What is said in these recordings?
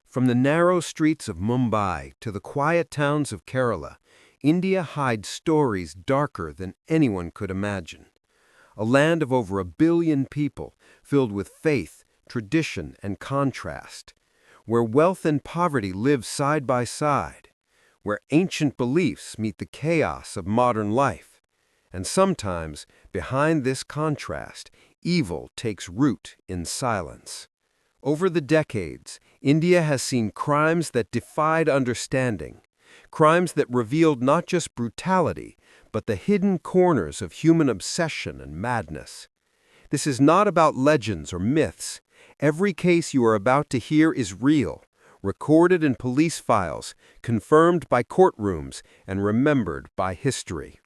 From the narrow streets of Mumbai to the quiet towns of Kerala, India hides stories darker than anyone could imagine. A land of over 1 billion people, filled with faith, tradition, and contrast, where wealth and poverty live side by side, where ancient beliefs meet the chaos of modern life. And sometimes, behind this contrast, evil takes root in silence. Over the decades, India has seen crimes that defied understanding, crimes that revealed not just brutality, but the hidden corners of human obsession and madness. This is not about legends or myths. Every case you are about to hear is real, recorded in police files, confirmed by courtrooms, and remembered by history.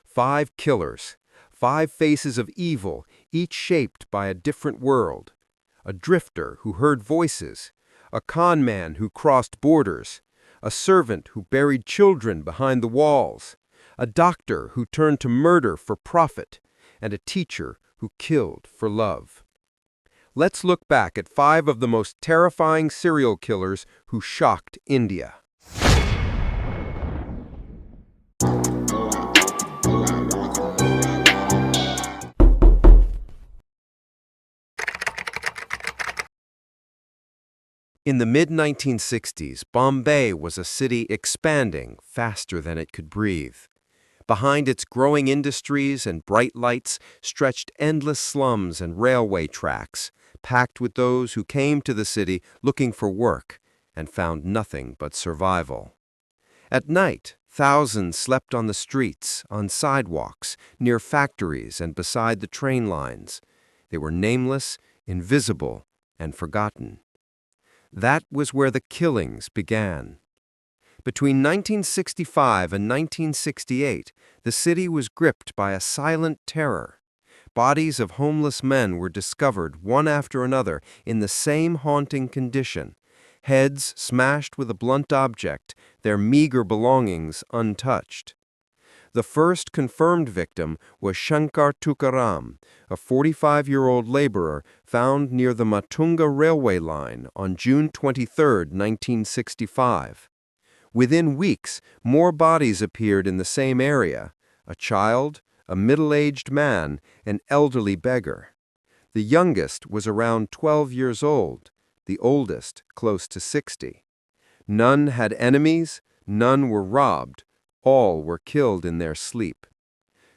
5 killers, 5 faces of evil, each shaped by a different world. A drifter who heard voices, a con man who crossed borders, a servant who buried children behind the walls, a doctor who turned to murder for profit, and a teacher who killed for love. Let's look back at 5 of the most terrifying serial killers who shocked India. In the mid-1960s, Bombay was a city expanding faster than it could breathe. Behind its growing industries and bright lights stretched endless slums and railway tracks, packed with those who came to the city looking for work and found nothing but survival. At night, thousands slept on the streets, on sidewalks, near factories, and beside the train lines. They were nameless, invisible, and forgotten. That was where the killings began. Between 1965 and 1968, the city was gripped by a silent terror. Bodies of homeless men were discovered one after another in the same haunting condition, heads smashed with a blunt object, their meager belongings untouched. The first confirmed victim was Shankar Tukaram, a 45-year-old laborer found near the Matunga railway line on June 23, 1965. Within weeks, more bodies appeared in the same area: a child, a middle-aged man, an elderly beggar. The youngest was around 12 years old, the oldest close to 60. None had enemies, none were robbed. All were killed in their sleep.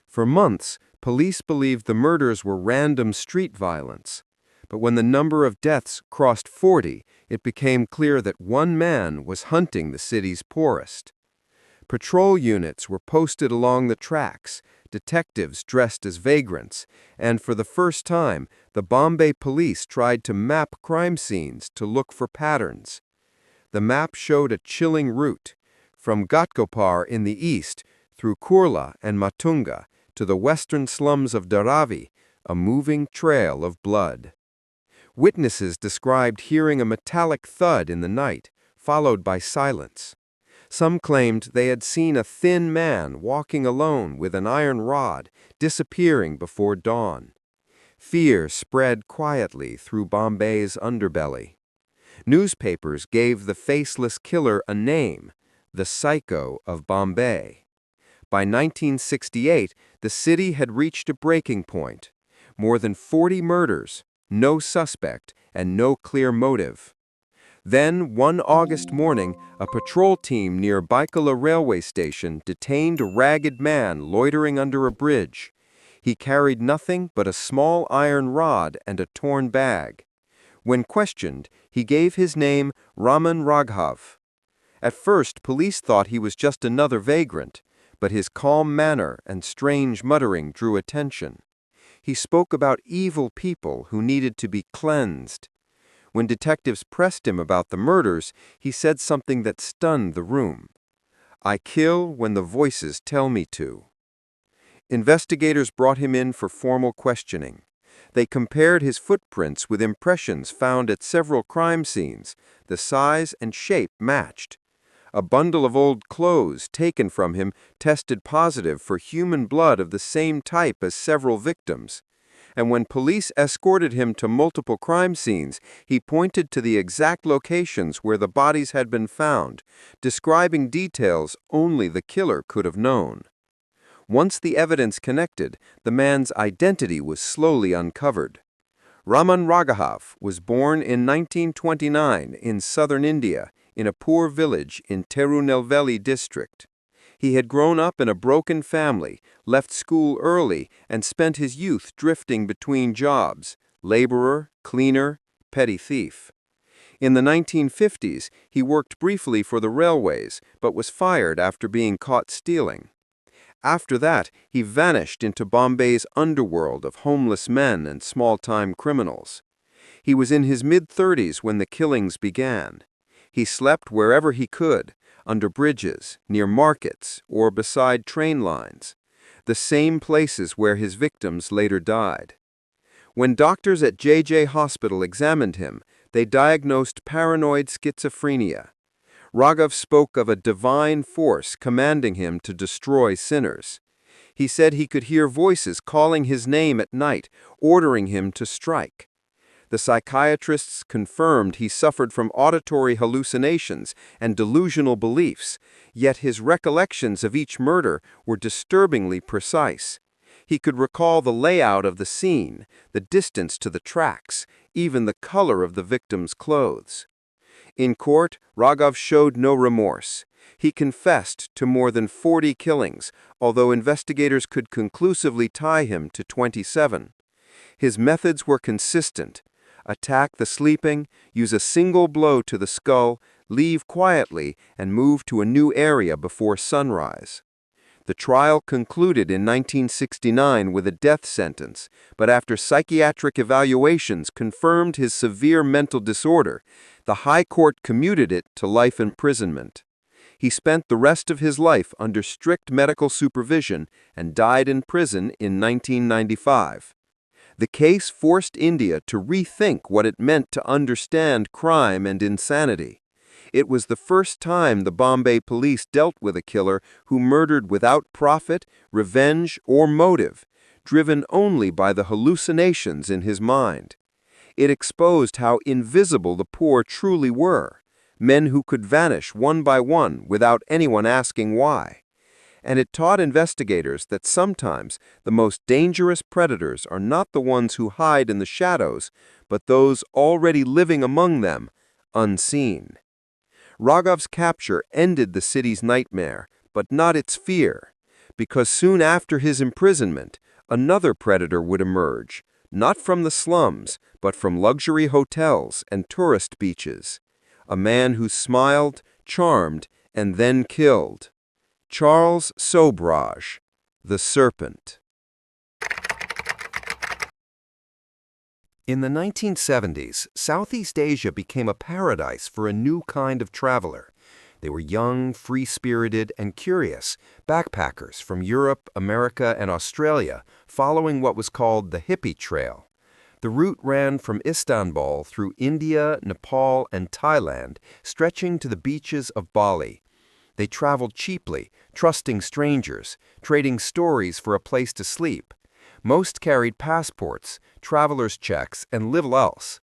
For months, police believed the murders were random street violence. But when the number of deaths crossed 40, it became clear that one man was hunting the city's poorest. Patrol units were posted along the tracks, detectives dressed as vagrants, and for the first time, the Bombay police tried to map crime scenes to look for patterns. The map showed a chilling route: from Ghatkopar in the east, through Kurla and Matunga, to the western slums of Dharavi, a moving trail of blood. Witnesses described hearing a metallic thud in the night, followed by silence. Some claimed they had seen a thin man walking alone with an iron rod, disappearing before dawn. Fear spread quietly through Bombay's underbelly. Newspapers gave the faceless killer a name: the Psycho of Bombay. By 1968, the city had reached a breaking point. More than 40 murders, no suspect, and no clear motive. Then, one August morning, a patrol team near Baikala railway station detained a ragged man loitering under a bridge. He carried nothing but a small iron rod and a torn bag. When questioned, he gave his name Raman Raghav. At first, police thought he was just another vagrant, but his calm manner and strange muttering drew attention. He spoke about evil people who needed to be cleansed. When detectives pressed him about the murders, he said something that stunned the room: "I kill when the voices tell me to." Investigators brought him in for formal questioning. They compared his footprints with impressions found at several crime scenes. The size and shape matched. A bundle of old clothes taken from him tested positive for human blood of the same type as several victims. and when police escorted him to multiple crime scenes, he pointed to the exact locations where the bodies had been found, describing details only the killer could have known. Once the evidence connected, the man's identity was slowly uncovered. Raman Raghav was born in 1929 in southern India, in a poor village in Tirunelveli district. He had grown up in a broken family, left school early, and spent his youth drifting between jobs: laborer, cleaner, petty thief. In the 1950s, he worked briefly for the railways, but was fired after being caught stealing. After that, he vanished into Bombay's underworld of homeless men and small-time criminals. He was in his mid-30s when the killings began. He slept wherever he could, under bridges, near markets, or beside train lines, the same places where his victims later died. When doctors at JJ Hospital examined him, they diagnosed paranoid schizophrenia. Raghav spoke of a divine force commanding him to destroy sinners. He said he could hear voices calling his name at night, ordering him to strike. The psychiatrists confirmed he suffered from auditory hallucinations and delusional beliefs, yet his recollections of each murder were disturbingly precise. He could recall the layout of the scene, the distance to the tracks, even the color of the victim's clothes. In court, Raghav showed no remorse. He confessed to more than 40 killings, although investigators could conclusively tie him to 27. His methods were consistent: attack the sleeping, use a single blow to the skull, leave quietly, and move to a new area before sunrise. The trial concluded in 1969 with a death sentence, but after psychiatric evaluations confirmed his severe mental disorder, the High Court commuted it to life imprisonment. He spent the rest of his life under strict medical supervision and died in prison in 1995. The case forced India to rethink what it meant to understand crime and insanity. It was the first time the Bombay police dealt with a killer who murdered without profit, revenge, or motive, driven only by the hallucinations in his mind. It exposed how invisible the poor truly were, men who could vanish one by one without anyone asking why. And it taught investigators that sometimes the most dangerous predators are not the ones who hide in the shadows, but those already living among them, unseen. Raghav's capture ended the city's nightmare, but not its fear, because soon after his imprisonment, another predator would emerge, not from the slums, but from luxury hotels and tourist beaches. A man who smiled, charmed, and then killed. Charles Sobhraj, the Serpent. In the 1970s, Southeast Asia became a paradise for a new kind of traveler. They were young, free-spirited, and curious, backpackers from Europe, America, and Australia, following what was called the hippie trail. The route ran from Istanbul through India, Nepal, and Thailand, stretching to the beaches of Bali. They traveled cheaply, trusting strangers, trading stories for a place to sleep. Most carried passports, traveler's checks, and little else.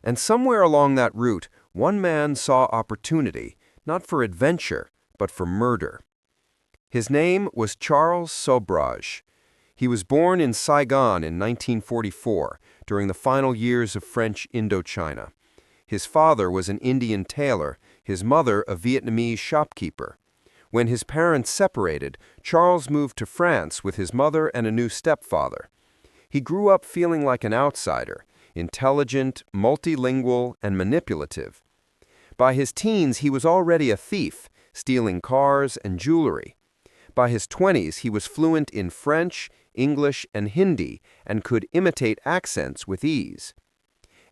And somewhere along that route, one man saw opportunity, not for adventure, but for murder. His name was Charles Sobhraj. He was born in Saigon in 1944, during the final years of French Indochina. His father was an Indian tailor, his mother a Vietnamese shopkeeper. When his parents separated, Charles moved to France with his mother and a new stepfather. He grew up feeling like an outsider, intelligent, multilingual, and manipulative. By his teens, he was already a thief, stealing cars and jewelry. By his 20s, he was fluent in French, English, and Hindi, and could imitate accents with ease.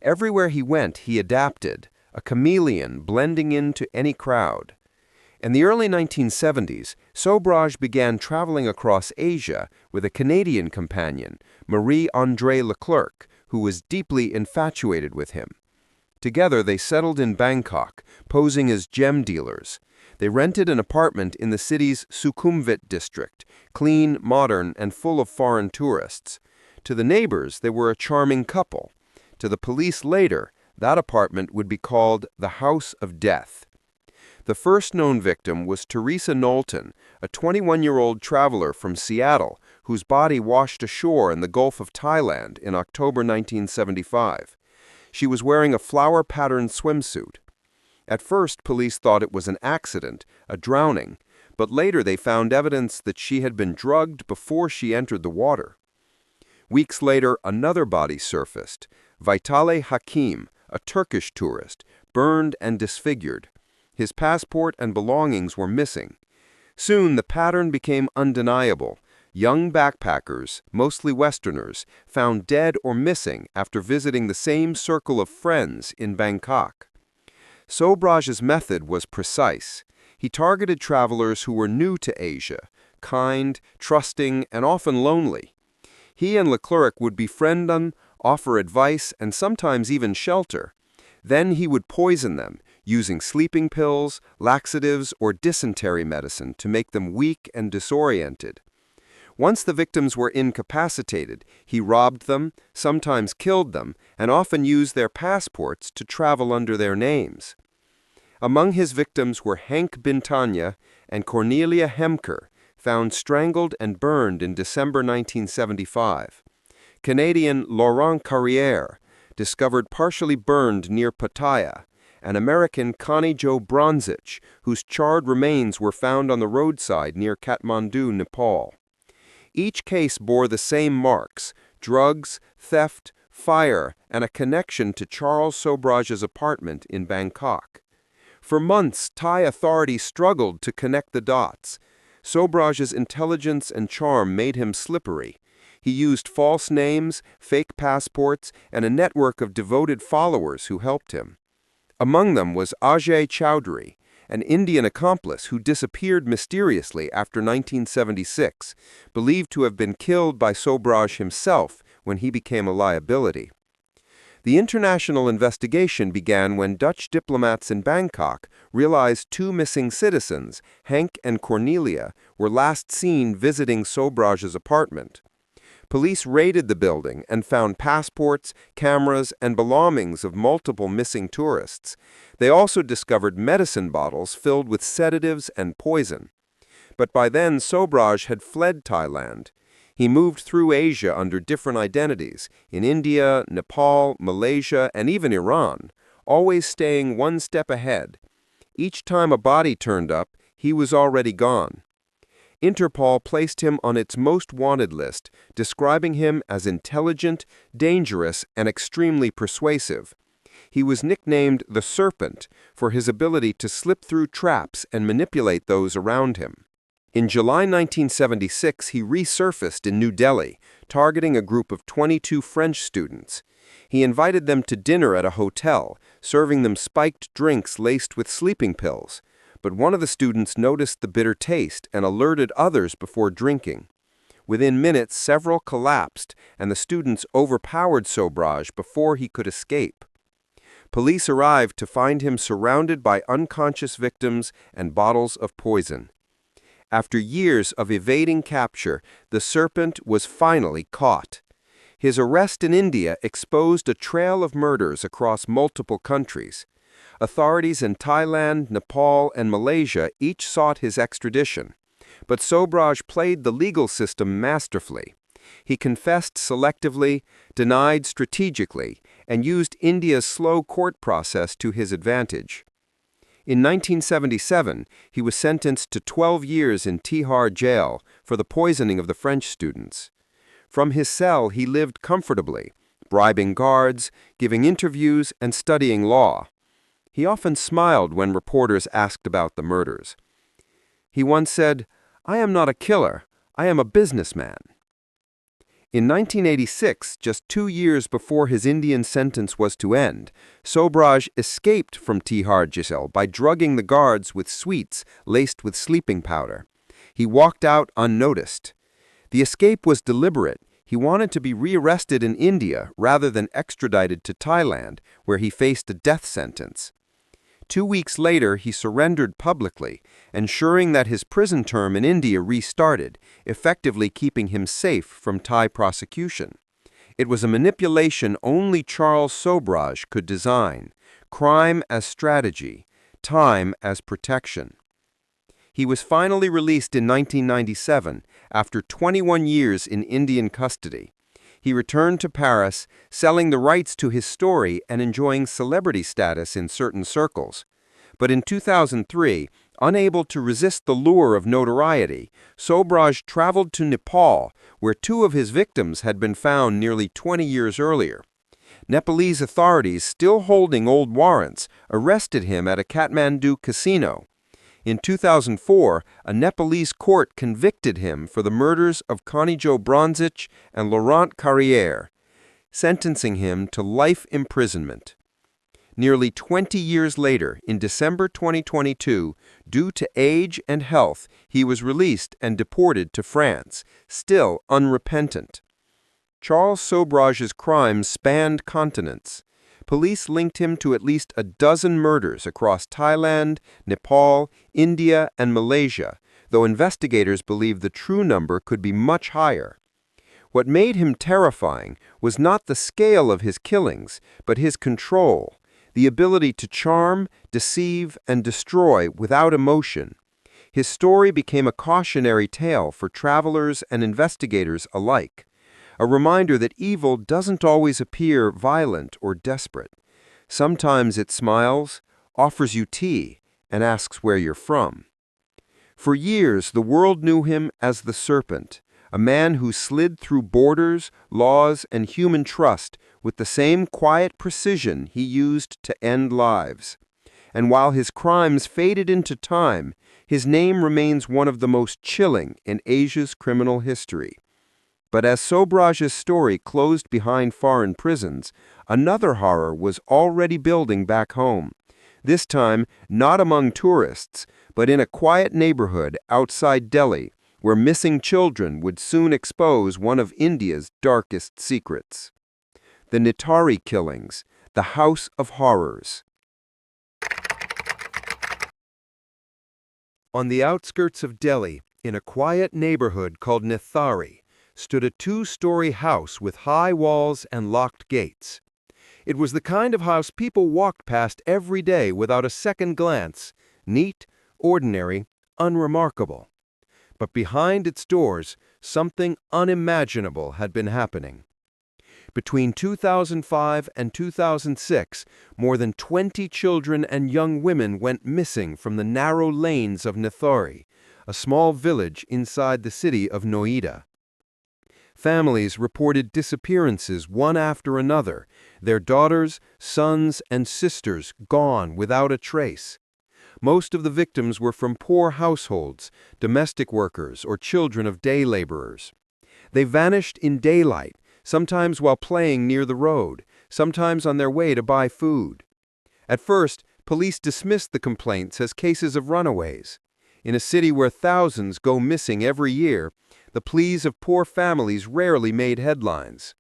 Everywhere he went, he adapted, a chameleon blending into any crowd. In the early 1970s, Sobhraj began traveling across Asia with a Canadian companion, Marie-André Leclerc, who was deeply infatuated with him. Together, they settled in Bangkok, posing as gem dealers. They rented an apartment in the city's Sukhumvit district, clean, modern, and full of foreign tourists. To the neighbors, they were a charming couple. To the police later, that apartment would be called the House of Death. The first known victim was Teresa Knowlton, a 21-year-old traveler from Seattle whose body washed ashore in the Gulf of Thailand in October 1975. She was wearing a flower-patterned swimsuit. At first, police thought it was an accident, a drowning, but later they found evidence that she had been drugged before she entered the water. Weeks later, another body surfaced, Vitale Hakim, a Turkish tourist, burned and disfigured. His passport and belongings were missing. Soon, the pattern became undeniable. Young backpackers, mostly Westerners, found dead or missing after visiting the same circle of friends in Bangkok. Sobhraj's method was precise. He targeted travelers who were new to Asia, kind, trusting, and often lonely. He and Leclerc would befriend them, offer advice, and sometimes even shelter. Then he would poison them, using sleeping pills, laxatives, or dysentery medicine to make them weak and disoriented. Once the victims were incapacitated, he robbed them, sometimes killed them, and often used their passports to travel under their names. Among his victims were Henk Bintanya and Cornelia Hemker, found strangled and burned in December 1975. Canadian Laurent Carrière, discovered partially burned near Pattaya, and American Connie Jo Bronzich, whose charred remains were found on the roadside near Kathmandu, Nepal. Each case bore the same marks: drugs, theft, fire, and a connection to Charles Sobhraj's apartment in Bangkok. For months, Thai authorities struggled to connect the dots. Sobhraj's intelligence and charm made him slippery. He used false names, fake passports, and a network of devoted followers who helped him. Among them was Ajay Chowdhury, an Indian accomplice who disappeared mysteriously after 1976, believed to have been killed by Sobhraj himself when he became a liability. The international investigation began when Dutch diplomats in Bangkok realized two missing citizens, Henk and Cornelia, were last seen visiting Sobhraj's apartment. Police raided the building and found passports, cameras, and belongings of multiple missing tourists. They also discovered medicine bottles filled with sedatives and poison. But by then, Sobhraj had fled Thailand. He moved through Asia under different identities, in India, Nepal, Malaysia, and even Iran, always staying one step ahead. Each time a body turned up, he was already gone. Interpol placed him on its most wanted list, describing him as intelligent, dangerous, and extremely persuasive. He was nicknamed the Serpent for his ability to slip through traps and manipulate those around him. In July 1976, he resurfaced in New Delhi, targeting a group of 22 French students. He invited them to dinner at a hotel, serving them spiked drinks laced with sleeping pills. But one of the students noticed the bitter taste and alerted others before drinking. Within minutes, several collapsed, and the students overpowered Sobhraj before he could escape. Police arrived to find him surrounded by unconscious victims and bottles of poison. After years of evading capture, the Serpent was finally caught. His arrest in India exposed a trail of murders across multiple countries. Authorities in Thailand, Nepal, and Malaysia each sought his extradition. But Sobhraj played the legal system masterfully. He confessed selectively, denied strategically, and used India's slow court process to his advantage. In 1977, he was sentenced to 12 years in Tihar jail for the poisoning of the French students. From his cell, he lived comfortably, bribing guards, giving interviews, and studying law. He often smiled when reporters asked about the murders. He once said, "I am not a killer, I am a businessman." In 1986, just 2 years before his Indian sentence was to end, Sobhraj escaped from Tihar jail by drugging the guards with sweets laced with sleeping powder. He walked out unnoticed. The escape was deliberate. He wanted to be rearrested in India rather than extradited to Thailand, where he faced a death sentence. 2 weeks later, he surrendered publicly, ensuring that his prison term in India restarted, effectively keeping him safe from Thai prosecution. It was a manipulation only Charles Sobhraj could design: crime as strategy, time as protection. He was finally released in 1997 after 21 years in Indian custody. He returned to Paris, selling the rights to his story and enjoying celebrity status in certain circles. But in 2003, unable to resist the lure of notoriety, Sobhraj traveled to Nepal, where two of his victims had been found nearly 20 years earlier. Nepalese authorities, still holding old warrants, arrested him at a Kathmandu casino. In 2004, a Nepalese court convicted him for the murders of Kanijo Bronzic and Laurent Carrière, sentencing him to life imprisonment. Nearly 20 years later, in December 2022, due to age and health, he was released and deported to France, still unrepentant. Charles Sobhraj's crimes spanned continents. Police linked him to at least a dozen murders across Thailand, Nepal, India, and Malaysia, though investigators believe the true number could be much higher. What made him terrifying was not the scale of his killings, but his control, the ability to charm, deceive, and destroy without emotion. His story became a cautionary tale for travelers and investigators alike, a reminder that evil doesn't always appear violent or desperate. Sometimes it smiles, offers you tea, and asks where you're from. For years, the world knew him as the Serpent, a man who slid through borders, laws, and human trust with the same quiet precision he used to end lives. And while his crimes faded into time, his name remains one of the most chilling in Asia's criminal history. But as Sobhraj's story closed behind foreign prisons, another horror was already building back home. This time, not among tourists, but in a quiet neighborhood outside Delhi, where missing children would soon expose one of India's darkest secrets. The Nithari Killings, the House of Horrors. On the outskirts of Delhi, in a quiet neighborhood called Nithari, stood a two-story house with high walls and locked gates. It was the kind of house people walked past every day without a second glance, neat, ordinary, unremarkable. But behind its doors, something unimaginable had been happening. Between 2005 and 2006, more than 20 children and young women went missing from the narrow lanes of Nithari, a small village inside the city of Noida. Families reported disappearances one after another, their daughters, sons, and sisters gone without a trace. Most of the victims were from poor households, domestic workers, or children of day laborers. They vanished in daylight, sometimes while playing near the road, sometimes on their way to buy food. At first, police dismissed the complaints as cases of runaways. In a city where thousands go missing every year, the pleas of poor families rarely made headlines.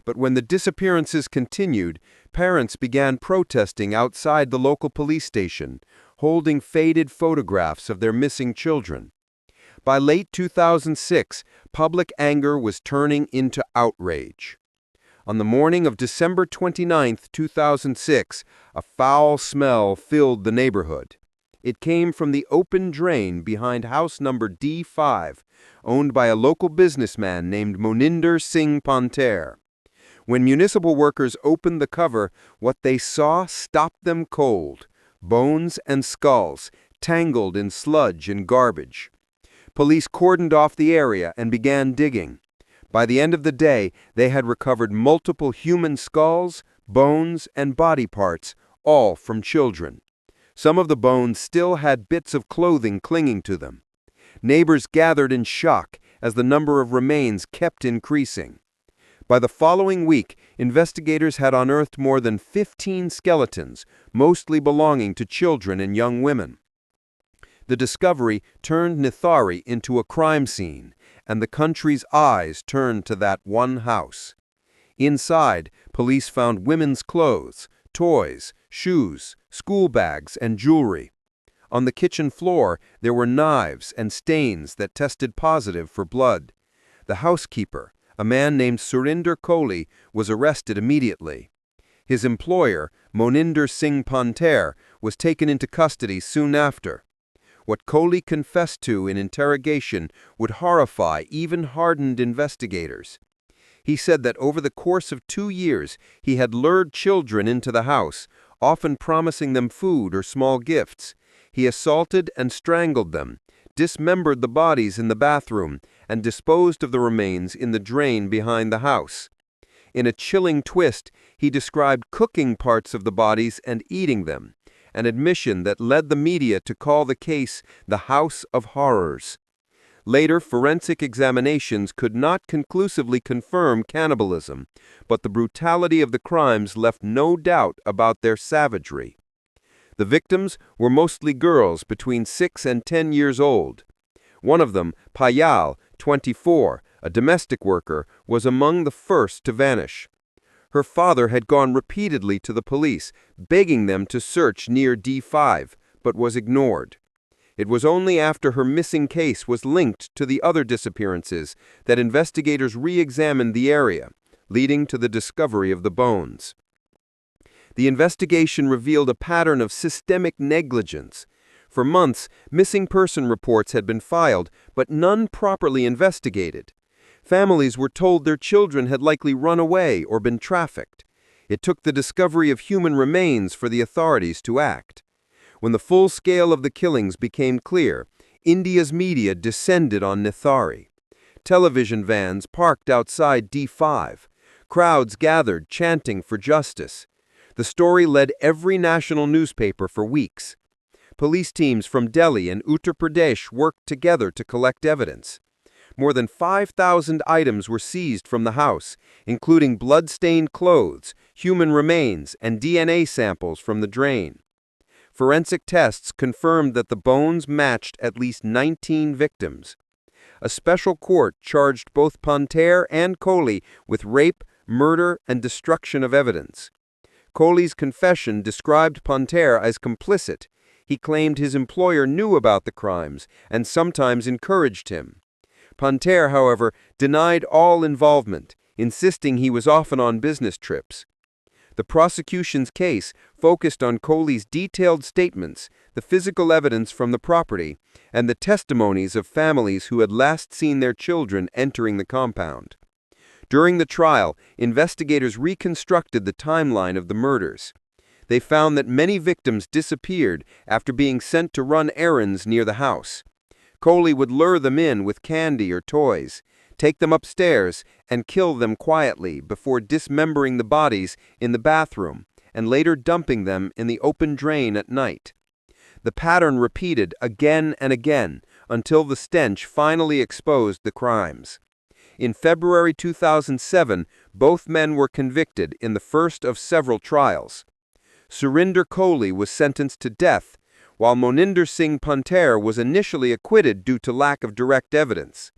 But when the disappearances continued, parents began protesting outside the local police station, holding faded photographs of their missing children. By late 2006, public anger was turning into outrage. On the morning of December 29, 2006, a foul smell filled the neighborhood. It came from the open drain behind house number D5, owned by a local businessman named Moninder Singh Panter. When municipal workers opened the cover, what they saw stopped them cold: bones and skulls, tangled in sludge and garbage. Police cordoned off the area and began digging. By the end of the day, they had recovered multiple human skulls, bones, and body parts, all from children. Some of the bones still had bits of clothing clinging to them. Neighbors gathered in shock as the number of remains kept increasing. By the following week, investigators had unearthed more than 15 skeletons, mostly belonging to children and young women. The discovery turned Nithari into a crime scene, and the country's eyes turned to that one house. Inside, police found women's clothes, toys, shoes, school bags, and jewelry. On the kitchen floor, there were knives and stains that tested positive for blood. The housekeeper, a man named Surinder Kohli was arrested immediately. His employer, Moninder Singh Panter, was taken into custody soon after. What Kohli confessed to in interrogation would horrify even hardened investigators. He said that over the course of 2 years he had lured children into the house, often promising them food or small gifts. He assaulted and strangled them, dismembered the bodies in the bathroom, and disposed of the remains in the drain behind the house. In a chilling twist, he described cooking parts of the bodies and eating them, an admission that led the media to call the case the House of Horrors. Later, forensic examinations could not conclusively confirm cannibalism, but the brutality of the crimes left no doubt about their savagery. The victims were mostly girls between 6 and 10 years old. One of them, Payal, 24, a domestic worker, was among the first to vanish. Her father had gone repeatedly to the police, begging them to search near D5, but was ignored. It was only after her missing case was linked to the other disappearances that investigators re-examined the area, leading to the discovery of the bones. The investigation revealed a pattern of systemic negligence. For months, missing person reports had been filed, but none properly investigated. Families were told their children had likely run away or been trafficked. It took the discovery of human remains for the authorities to act. When the full scale of the killings became clear, India's media descended on Nithari. Television vans parked outside D5. Crowds gathered, chanting for justice. The story led every national newspaper for weeks. Police teams from Delhi and Uttar Pradesh worked together to collect evidence. More than 5,000 items were seized from the house, including blood-stained clothes, human remains, and DNA samples from the drain. Forensic tests confirmed that the bones matched at least 19 victims. A special court charged both Panter and Kohli with rape, murder, and destruction of evidence. Kohli's confession described Panter as complicit. He claimed his employer knew about the crimes and sometimes encouraged him. Panter, however, denied all involvement, insisting he was often on business trips. The prosecution's case focused on Kohli's detailed statements, the physical evidence from the property, and the testimonies of families who had last seen their children entering the compound. During the trial, investigators reconstructed the timeline of the murders. They found that many victims disappeared after being sent to run errands near the house. Kohli would lure them in with candy or toys, take them upstairs, and kill them quietly before dismembering the bodies in the bathroom and later dumping them in the open drain at night. The pattern repeated again and again until the stench finally exposed the crimes. In February 2007, both men were convicted in the first of several trials. Surinder Kohli was sentenced to death, while Moninder Singh Panter was initially acquitted due to lack of direct evidence.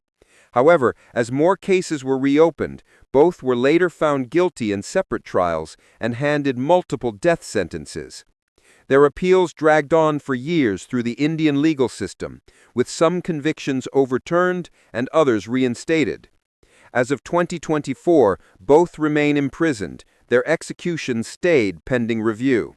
However, as more cases were reopened, both were later found guilty in separate trials and handed multiple death sentences. Their appeals dragged on for years through the Indian legal system, with some convictions overturned and others reinstated. As of 2024, both remain imprisoned. Their executions stayed pending review.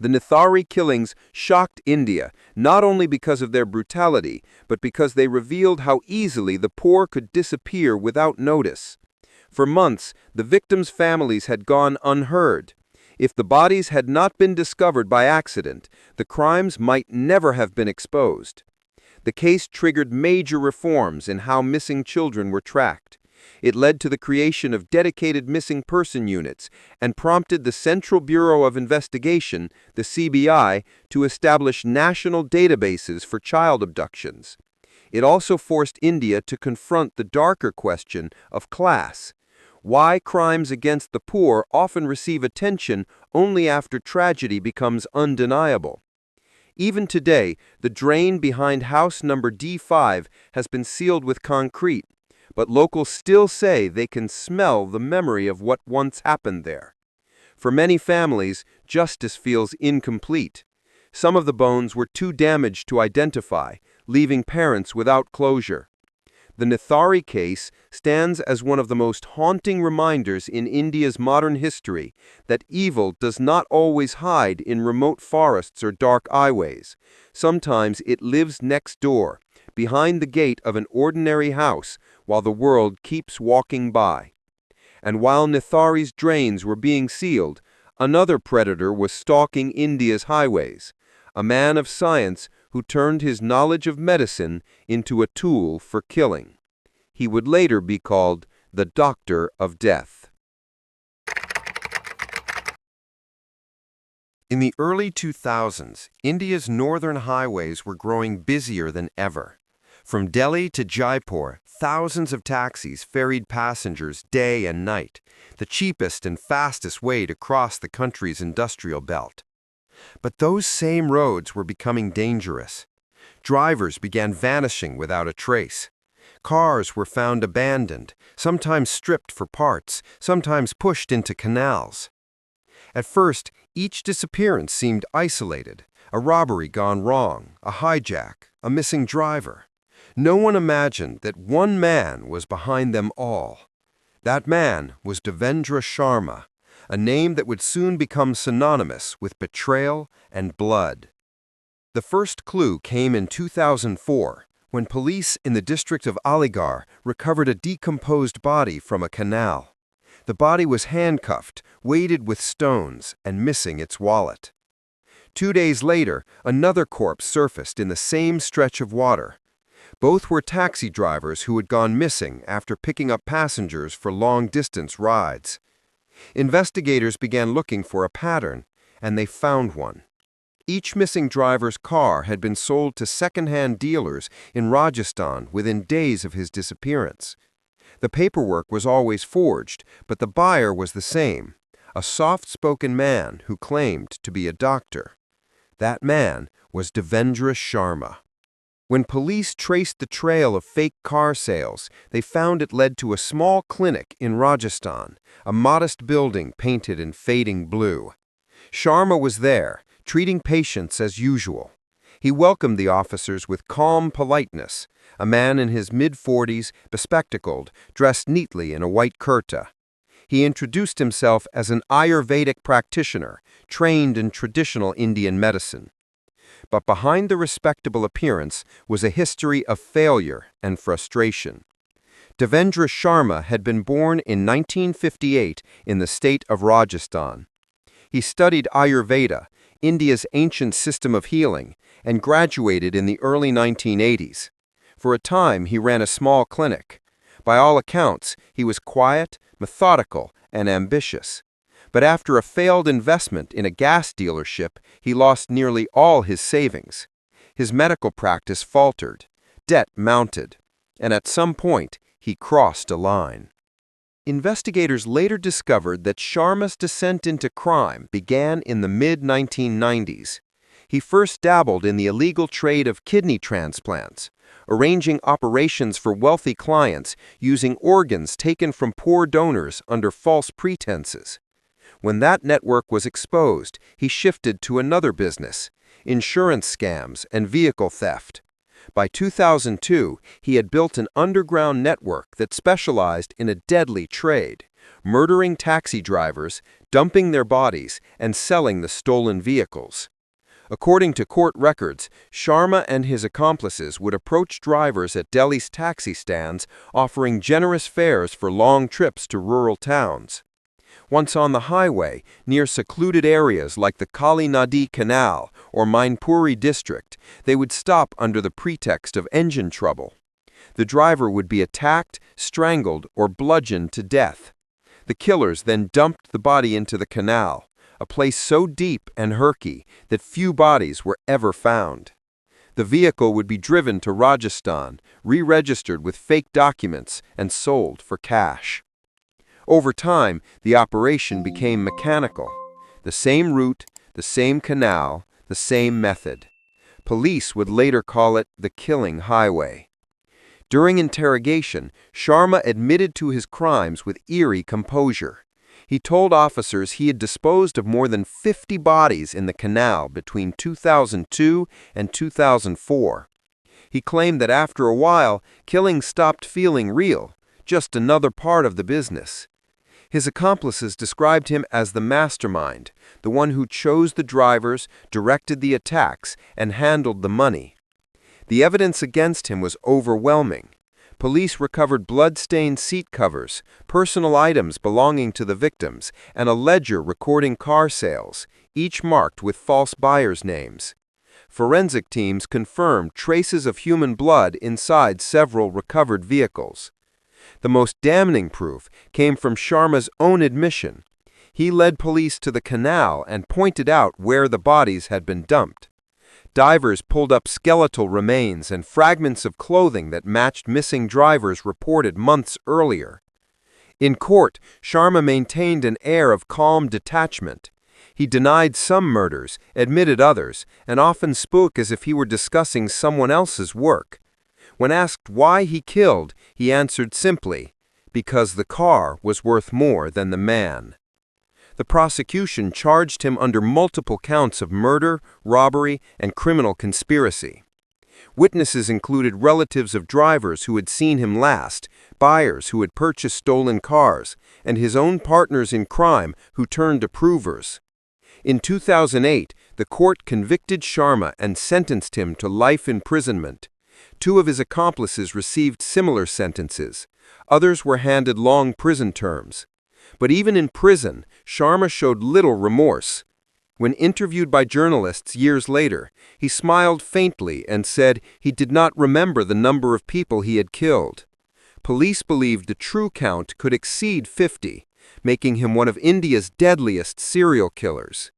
The Nithari killings shocked India, not only because of their brutality, but because they revealed how easily the poor could disappear without notice. For months, the victims' families had gone unheard. If the bodies had not been discovered by accident, the crimes might never have been exposed. The case triggered major reforms in how missing children were tracked. It led to the creation of dedicated missing person units and prompted the Central Bureau of Investigation, the CBI, to establish national databases for child abductions. It also forced India to confront the darker question of class. Why crimes against the poor often receive attention only after tragedy becomes undeniable. Even today, the drain behind house number D5 has been sealed with concrete, but locals still say they can smell the memory of what once happened there. For many families, justice feels incomplete. Some of the bones were too damaged to identify, leaving parents without closure. The Nithari case stands as one of the most haunting reminders in India's modern history that evil does not always hide in remote forests or dark highways. Sometimes it lives next door, behind the gate of an ordinary house, while the world keeps walking by. And while Nithari's drains were being sealed, another predator was stalking India's highways, a man of science who turned his knowledge of medicine into a tool for killing. He would later be called the Doctor of Death. In the early 2000s, India's northern highways were growing busier than ever. From Delhi to Jaipur, thousands of taxis ferried passengers day and night, the cheapest and fastest way to cross the country's industrial belt. But those same roads were becoming dangerous. Drivers began vanishing without a trace. Cars were found abandoned, sometimes stripped for parts, sometimes pushed into canals. At first, each disappearance seemed isolated, a robbery gone wrong, a hijack, a missing driver. No one imagined that one man was behind them all. That man was Devendra Sharma, a name that would soon become synonymous with betrayal and blood. The first clue came in 2004, when police in the district of Aligarh recovered a decomposed body from a canal. The body was handcuffed, weighted with stones, and missing its wallet. 2 days later, another corpse surfaced in the same stretch of water. Both were taxi drivers who had gone missing after picking up passengers for long-distance rides. Investigators began looking for a pattern, and they found one. Each missing driver's car had been sold to second-hand dealers in Rajasthan within days of his disappearance. The paperwork was always forged, but the buyer was the same, a soft-spoken man who claimed to be a doctor. That man was Devendra Sharma. When police traced the trail of fake car sales, they found it led to a small clinic in Rajasthan, a modest building painted in fading blue. Sharma was there, treating patients as usual. He welcomed the officers with calm politeness, a man in his mid-40s, bespectacled, dressed neatly in a white kurta. He introduced himself as an Ayurvedic practitioner, trained in traditional Indian medicine. But behind the respectable appearance was a history of failure and frustration. Devendra Sharma had been born in 1958 in the state of Rajasthan. He studied Ayurveda, India's ancient system of healing, and graduated in the early 1980s. For a time, he ran a small clinic. By all accounts, he was quiet, methodical, and ambitious. But after a failed investment in a gas dealership, he lost nearly all his savings. His medical practice faltered, debt mounted, and at some point, he crossed a line. Investigators later discovered that Sharma's descent into crime began in the mid-1990s. He first dabbled in the illegal trade of kidney transplants, arranging operations for wealthy clients using organs taken from poor donors under false pretenses. When that network was exposed, he shifted to another business, insurance scams and vehicle theft. By 2002, he had built an underground network that specialized in a deadly trade, murdering taxi drivers, dumping their bodies, and selling the stolen vehicles. According to court records, Sharma and his accomplices would approach drivers at Delhi's taxi stands, offering generous fares for long trips to rural towns. Once on the highway, near secluded areas like the Kali Nadi Canal or Mainpuri district, they would stop under the pretext of engine trouble. The driver would be attacked, strangled, or bludgeoned to death. The killers then dumped the body into the canal, a place so deep and murky that few bodies were ever found. The vehicle would be driven to Rajasthan, re-registered with fake documents, and sold for cash. Over time, the operation became mechanical. The same route, the same canal, the same method. Police would later call it the killing highway. During interrogation, Sharma admitted to his crimes with eerie composure. He told officers he had disposed of more than 50 bodies in the canal between 2002 and 2004. He claimed that after a while, killing stopped feeling real, just another part of the business. His accomplices described him as the mastermind, the one who chose the drivers, directed the attacks, and handled the money. The evidence against him was overwhelming. Police recovered blood-stained seat covers, personal items belonging to the victims, and a ledger recording car sales, each marked with false buyers' names. Forensic teams confirmed traces of human blood inside several recovered vehicles. The most damning proof came from Sharma's own admission. He led police to the canal and pointed out where the bodies had been dumped. Divers pulled up skeletal remains and fragments of clothing that matched missing drivers reported months earlier. In court, Sharma maintained an air of calm detachment. He denied some murders, admitted others, and often spoke as if he were discussing someone else's work. When asked why he killed, he answered simply, "Because the car was worth more than the man." The prosecution charged him under multiple counts of murder, robbery, and criminal conspiracy. Witnesses included relatives of drivers who had seen him last, buyers who had purchased stolen cars, and his own partners in crime who turned approvers. In 2008, the court convicted Sharma and sentenced him to life imprisonment. Two of his accomplices received similar sentences. Others were handed long prison terms. But even in prison, Sharma showed little remorse. When interviewed by journalists years later, he smiled faintly and said he did not remember the number of people he had killed. Police believed the true count could exceed 50, making him one of India's deadliest serial killers.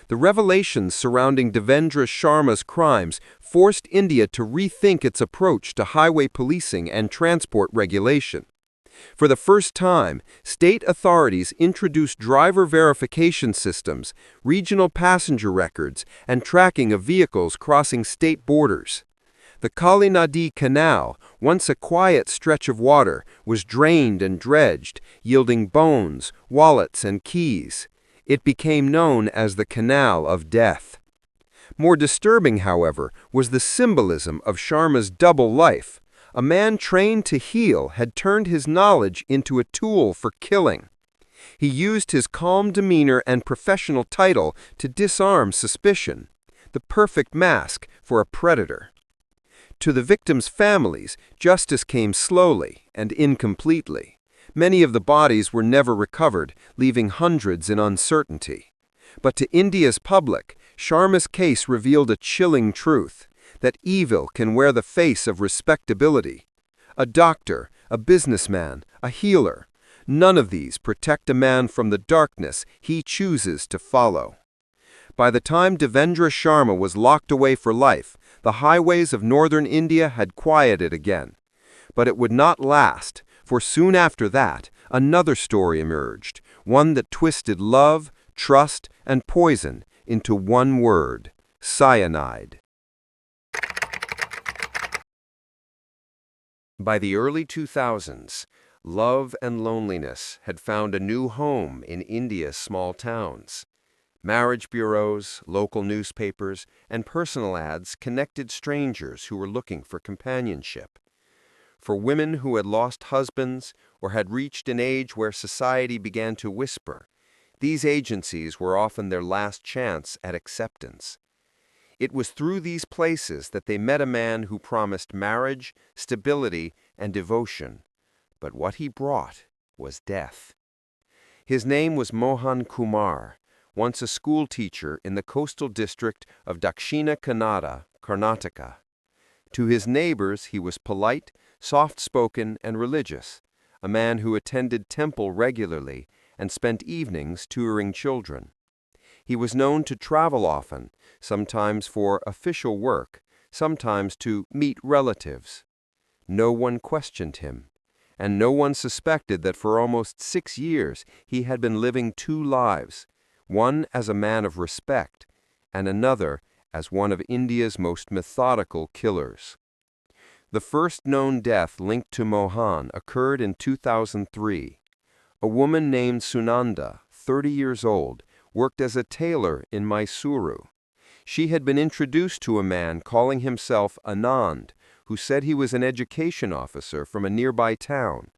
The revelations surrounding Devendra Sharma's crimes forced India to rethink its approach to highway policing and transport regulation. For the first time, state authorities introduced driver verification systems, regional passenger records, and tracking of vehicles crossing state borders. The Kali Nadi Canal, once a quiet stretch of water, was drained and dredged, yielding bones, wallets, and keys. It became known as the Canal of Death. More disturbing, however, was the symbolism of Sharma's double life. A man trained to heal had turned his knowledge into a tool for killing. He used his calm demeanor and professional title to disarm suspicion, the perfect mask for a predator. To the victims' families, justice came slowly and incompletely. Many of the bodies were never recovered, leaving hundreds in uncertainty. But to India's public, Sharma's case revealed a chilling truth, that evil can wear the face of respectability. A doctor, a businessman, a healer, none of these protect a man from the darkness he chooses to follow. By the time Devendra Sharma was locked away for life, the highways of northern India had quieted again. But it would not last, for soon after that, another story emerged, one that twisted love, trust, and poison into one word: cyanide. By the early 2000s, love and loneliness had found a new home in India's small towns. Marriage bureaus, local newspapers, and personal ads connected strangers who were looking for companionship. For women who had lost husbands or had reached an age where society began to whisper, these agencies were often their last chance at acceptance. It was through these places that they met a man who promised marriage, stability, and devotion. But what he brought was death. His name was Mohan Kumar, once a school teacher in the coastal district of Dakshina Kannada, Karnataka. To his neighbors, he was polite, soft-spoken, and religious, a man who attended temple regularly and spent evenings tutoring children. He was known to travel often, sometimes for official work, sometimes to meet relatives. No one questioned him, and no one suspected that for almost 6 years he had been living two lives, one as a man of respect, and another as one of India's most methodical killers. The first known death linked to Mohan occurred in 2003. A woman named Sunanda, 30 years old, worked as a tailor in Mysuru. She had been introduced to a man calling himself Anand, who said he was an education officer from a nearby town.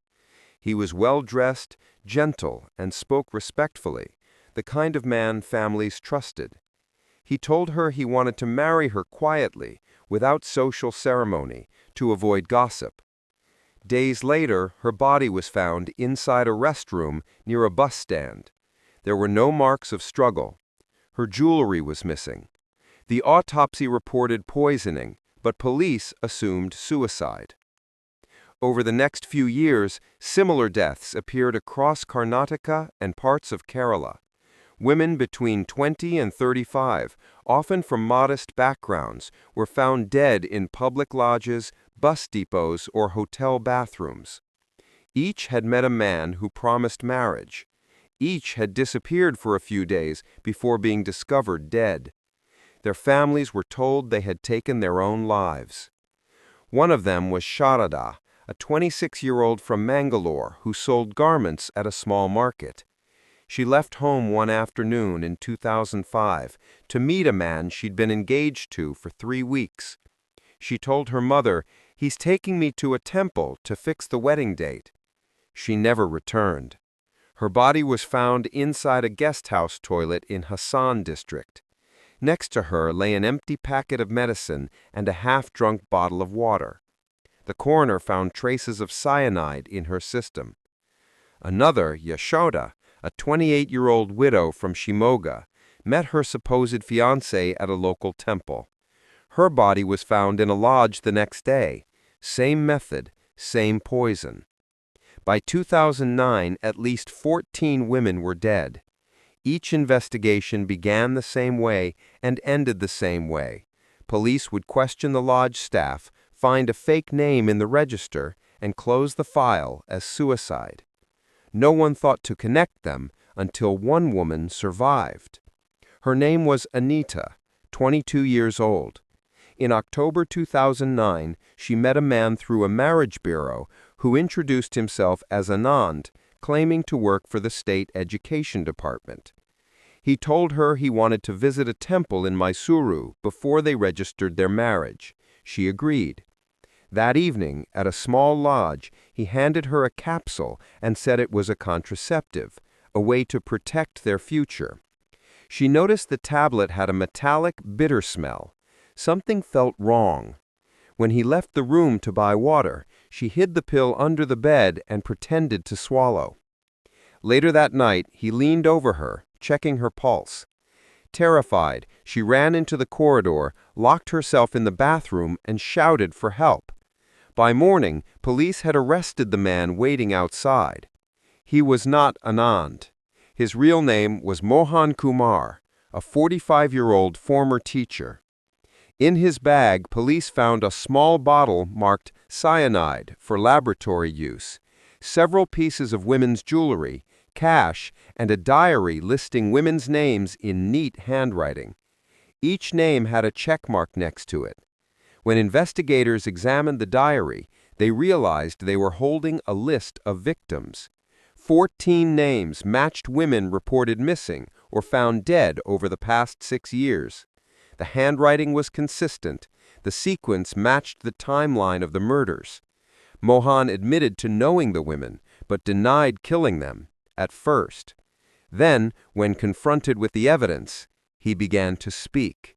He was well-dressed, gentle, and spoke respectfully, the kind of man families trusted. He told her he wanted to marry her quietly, without social ceremony, to avoid gossip. Days later, her body was found inside a restroom near a bus stand. There were no marks of struggle. Her jewelry was missing. The autopsy reported poisoning, but police assumed suicide. Over the next few years, similar deaths appeared across Karnataka and parts of Kerala. Women between 20 and 35, often from modest backgrounds, were found dead in public lodges, bus depots, or hotel bathrooms. Each had met a man who promised marriage. Each had disappeared for a few days before being discovered dead. Their families were told they had taken their own lives. One of them was Sharada, a 26-year-old from Mangalore who sold garments at a small market. She left home one afternoon in 2005 to meet a man she'd been engaged to for 3 weeks. She told her mother, "He's taking me to a temple to fix the wedding date." She never returned. Her body was found inside a guest house toilet in Hassan district. Next to her lay an empty packet of medicine and a half-drunk bottle of water. The coroner found traces of cyanide in her system. Another, Yashoda, a 28-year-old widow from Shimoga, met her supposed fiancé at a local temple. Her body was found in a lodge the next day. Same method, same poison. By 2009, at least 14 women were dead. Each investigation began the same way and ended the same way. Police would question the lodge staff, find a fake name in the register, and close the file as suicide. No one thought to connect them until one woman survived. Her name was Anita, 22 years old. In October 2009, she met a man through a marriage bureau who introduced himself as Anand, claiming to work for the state education department. He told her he wanted to visit a temple in Mysuru before they registered their marriage. She agreed. That evening, at a small lodge, he handed her a capsule and said it was a contraceptive, a way to protect their future. She noticed the tablet had a metallic, bitter smell. Something felt wrong. When he left the room to buy water, she hid the pill under the bed and pretended to swallow. Later that night, he leaned over her, checking her pulse. Terrified, she ran into the corridor, locked herself in the bathroom, and shouted for help. By morning, police had arrested the man waiting outside. He was not Anand. His real name was Mohan Kumar, a 45-year-old former teacher. In his bag, police found a small bottle marked cyanide for laboratory use, several pieces of women's jewelry, cash, and a diary listing women's names in neat handwriting. Each name had a check mark next to it. When investigators examined the diary, they realized they were holding a list of victims. 14 names matched women reported missing or found dead over the past 6 years. The handwriting was consistent. The sequence matched the timeline of the murders. Mohan admitted to knowing the women, but denied killing them, at first. Then, when confronted with the evidence, he began to speak.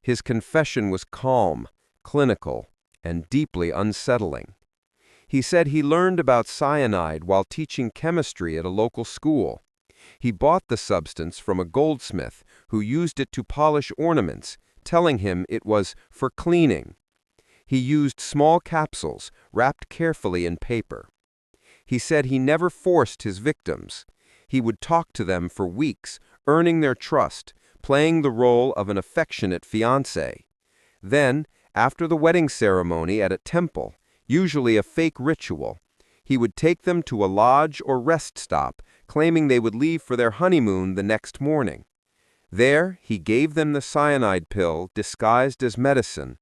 His confession was calm, clinical, and deeply unsettling. He said he learned about cyanide while teaching chemistry at a local school. He bought the substance from a goldsmith who used it to polish ornaments, telling him it was for cleaning. He used small capsules wrapped carefully in paper. He said he never forced his victims. He would talk to them for weeks, earning their trust, playing the role of an affectionate fiancé. Then, after the wedding ceremony at a temple, usually a fake ritual, he would take them to a lodge or rest stop, claiming they would leave for their honeymoon the next morning. There, he gave them the cyanide pill disguised as medicine,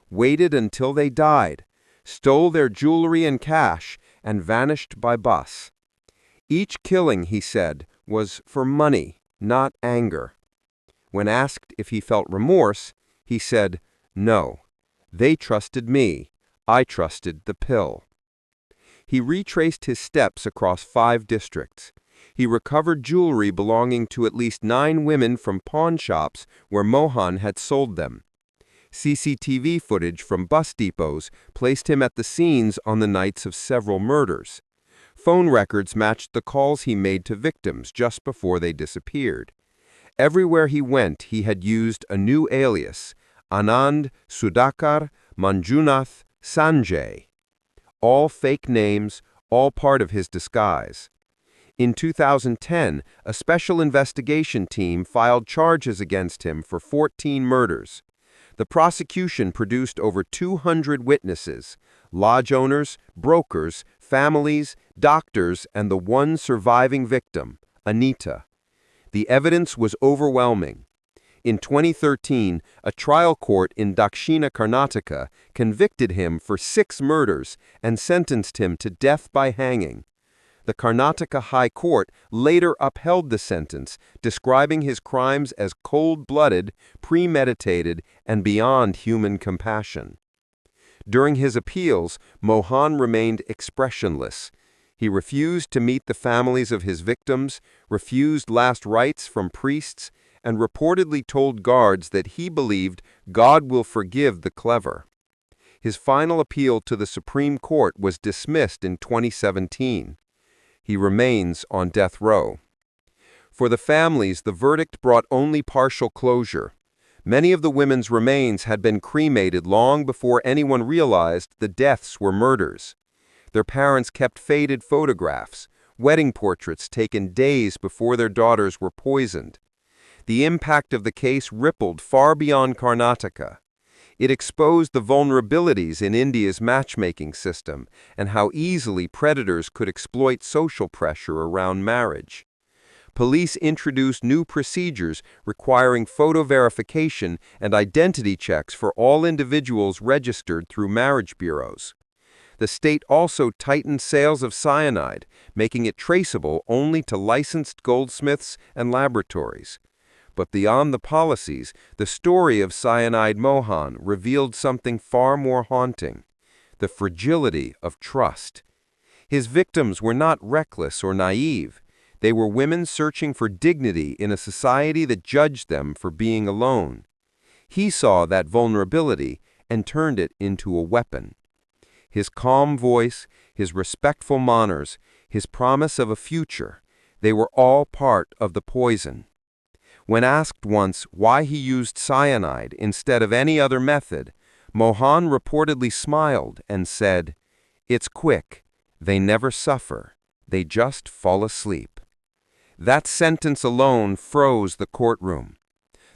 waited until they died, stole their jewelry and cash, and vanished by bus. Each killing, he said, was for money, not anger. When asked if he felt remorse, he said, "No. They trusted me. I trusted the pill. He retraced his steps across 5 districts. He recovered jewelry belonging to at least 9 women from pawn shops where Mohan had sold them. CCTV footage from bus depots placed him at the scenes on the nights of several murders. Phone records matched the calls he made to victims just before they disappeared. Everywhere he went, he had used a new alias, Anand Sudhakar Manjunath Sanjay. All fake names, all part of his disguise. In 2010, a special investigation team filed charges against him for 14 murders. The prosecution produced over 200 witnesses, lodge owners, brokers, families, doctors, and the one surviving victim, Anita. The evidence was overwhelming. In 2013, a trial court in Dakshina, Karnataka convicted him for 6 murders and sentenced him to death by hanging. The Karnataka High Court later upheld the sentence, describing his crimes as cold-blooded, premeditated, and beyond human compassion. During his appeals, Mohan remained expressionless. He refused to meet the families of his victims, refused last rites from priests, and reportedly told guards that he believed God will forgive the clever. His final appeal to the Supreme Court was dismissed in 2017. He remains on death row. For the families, the verdict brought only partial closure. Many of the women's remains had been cremated long before anyone realized the deaths were murders. Their parents kept faded photographs, wedding portraits taken days before their daughters were poisoned. The impact of the case rippled far beyond Karnataka. It exposed the vulnerabilities in India's matchmaking system and how easily predators could exploit social pressure around marriage. Police introduced new procedures requiring photo verification and identity checks for all individuals registered through marriage bureaus. The state also tightened sales of cyanide, making it traceable only to licensed goldsmiths and laboratories. But beyond the policies, the story of Cyanide Mohan revealed something far more haunting: the fragility of trust. His victims were not reckless or naive. They were women searching for dignity in a society that judged them for being alone. He saw that vulnerability and turned it into a weapon. His calm voice, his respectful manners, his promise of a future, they were all part of the poison. When asked once why he used cyanide instead of any other method, Mohan reportedly smiled and said, "It's quick. They never suffer. They just fall asleep." That sentence alone froze the courtroom.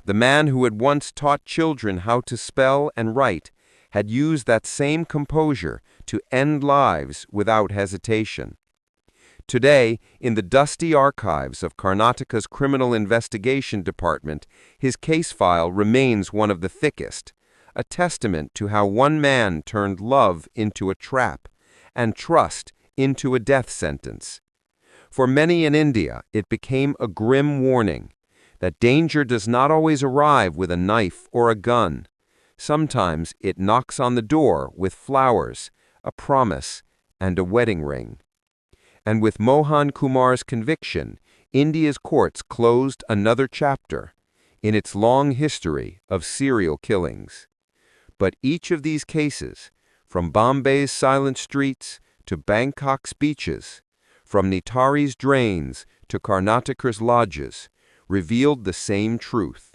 The man who had once taught children how to spell and write had used that same composure to end lives without hesitation. Today, in the dusty archives of Karnataka's Criminal Investigation Department, his case file remains one of the thickest, a testament to how one man turned love into a trap and trust into a death sentence. For many in India, it became a grim warning that danger does not always arrive with a knife or a gun. Sometimes it knocks on the door with flowers, a promise, and a wedding ring. And with Mohan Kumar's conviction, India's courts closed another chapter in its long history of serial killings. But each of these cases, from Bombay's silent streets to Bangkok's beaches, from Nithari's drains to Karnataka's lodges, revealed the same truth,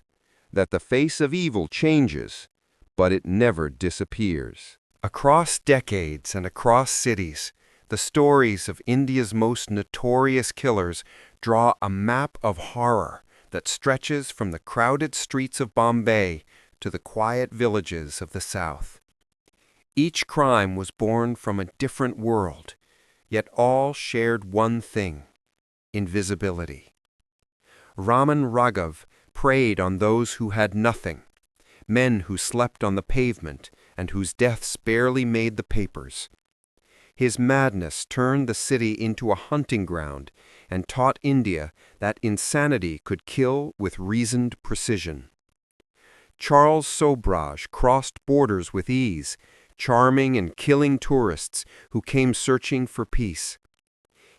that the face of evil changes, but it never disappears. Across decades and across cities, the stories of India's most notorious killers draw a map of horror that stretches from the crowded streets of Bombay to the quiet villages of the South. Each crime was born from a different world, yet all shared one thing: invisibility. Raman Raghav preyed on those who had nothing, men who slept on the pavement and whose deaths barely made the papers. His madness turned the city into a hunting ground and taught India that insanity could kill with reasoned precision. Charles Sobhraj crossed borders with ease, charming and killing tourists who came searching for peace.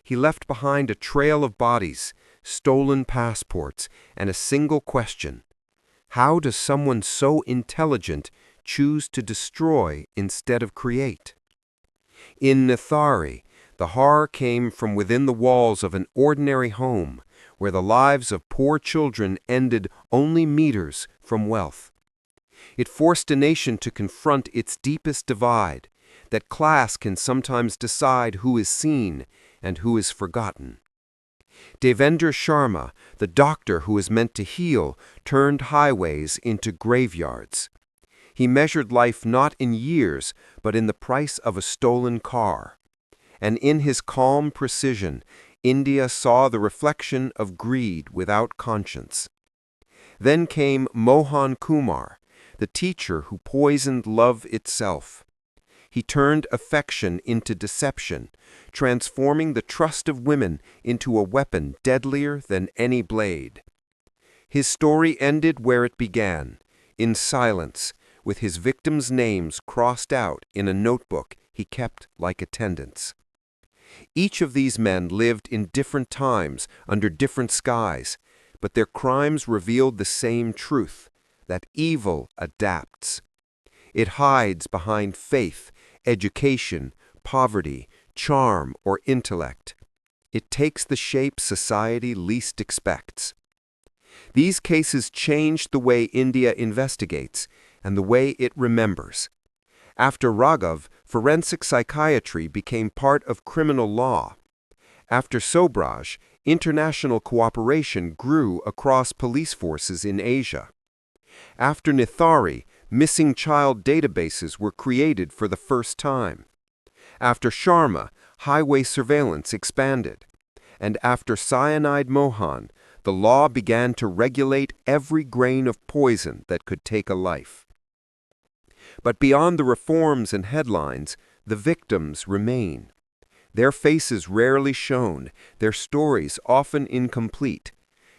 He left behind a trail of bodies, stolen passports, and a single question: how does someone so intelligent choose to destroy instead of create? In Nithari, the horror came from within the walls of an ordinary home, where the lives of poor children ended only meters from wealth. It forced a nation to confront its deepest divide, that class can sometimes decide who is seen and who is forgotten. Devendra Sharma, the doctor who is meant to heal, turned highways into graveyards. He measured life not in years, but in the price of a stolen car. And in his calm precision, India saw the reflection of greed without conscience. Then came Mohan Kumar, the teacher who poisoned love itself. He turned affection into deception, transforming the trust of women into a weapon deadlier than any blade. His story ended where it began, in silence, with his victims' names crossed out in a notebook he kept like attendants. Each of these men lived in different times, under different skies, but their crimes revealed the same truth, that evil adapts. It hides behind faith, education, poverty, charm, or intellect. It takes the shape society least expects. These cases changed the way India investigates and the way it remembers. After Raghav, forensic psychiatry became part of criminal law. After Sobhraj, international cooperation grew across police forces in Asia. After Nithari, missing child databases were created for the first time. After Sharma, highway surveillance expanded. And after Cyanide Mohan, the law began to regulate every grain of poison that could take a life. But beyond the reforms and headlines, the victims remain. Their faces rarely shown, their stories often incomplete,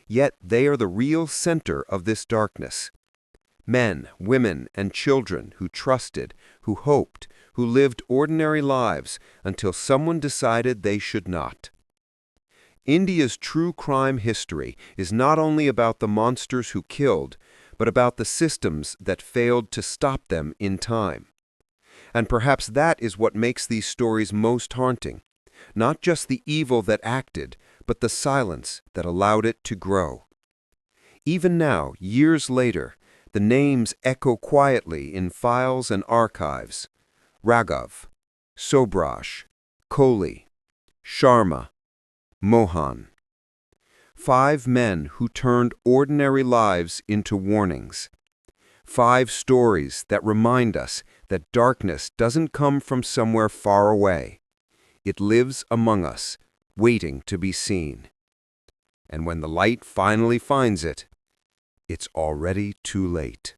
yet they are the real center of this darkness. Men, women, and children who trusted, who hoped, who lived ordinary lives until someone decided they should not. India's true crime history is not only about the monsters who killed, but about the systems that failed to stop them in time. And perhaps that is what makes these stories most haunting, not just the evil that acted, but the silence that allowed it to grow. Even now, years later, the names echo quietly in files and archives: Raghav, Sobhraj, Kohli, Sharma, Mohan. 5 men who turned ordinary lives into warnings. 5 stories that remind us that darkness doesn't come from somewhere far away. It lives among us, waiting to be seen. And when the light finally finds it, it's already too late.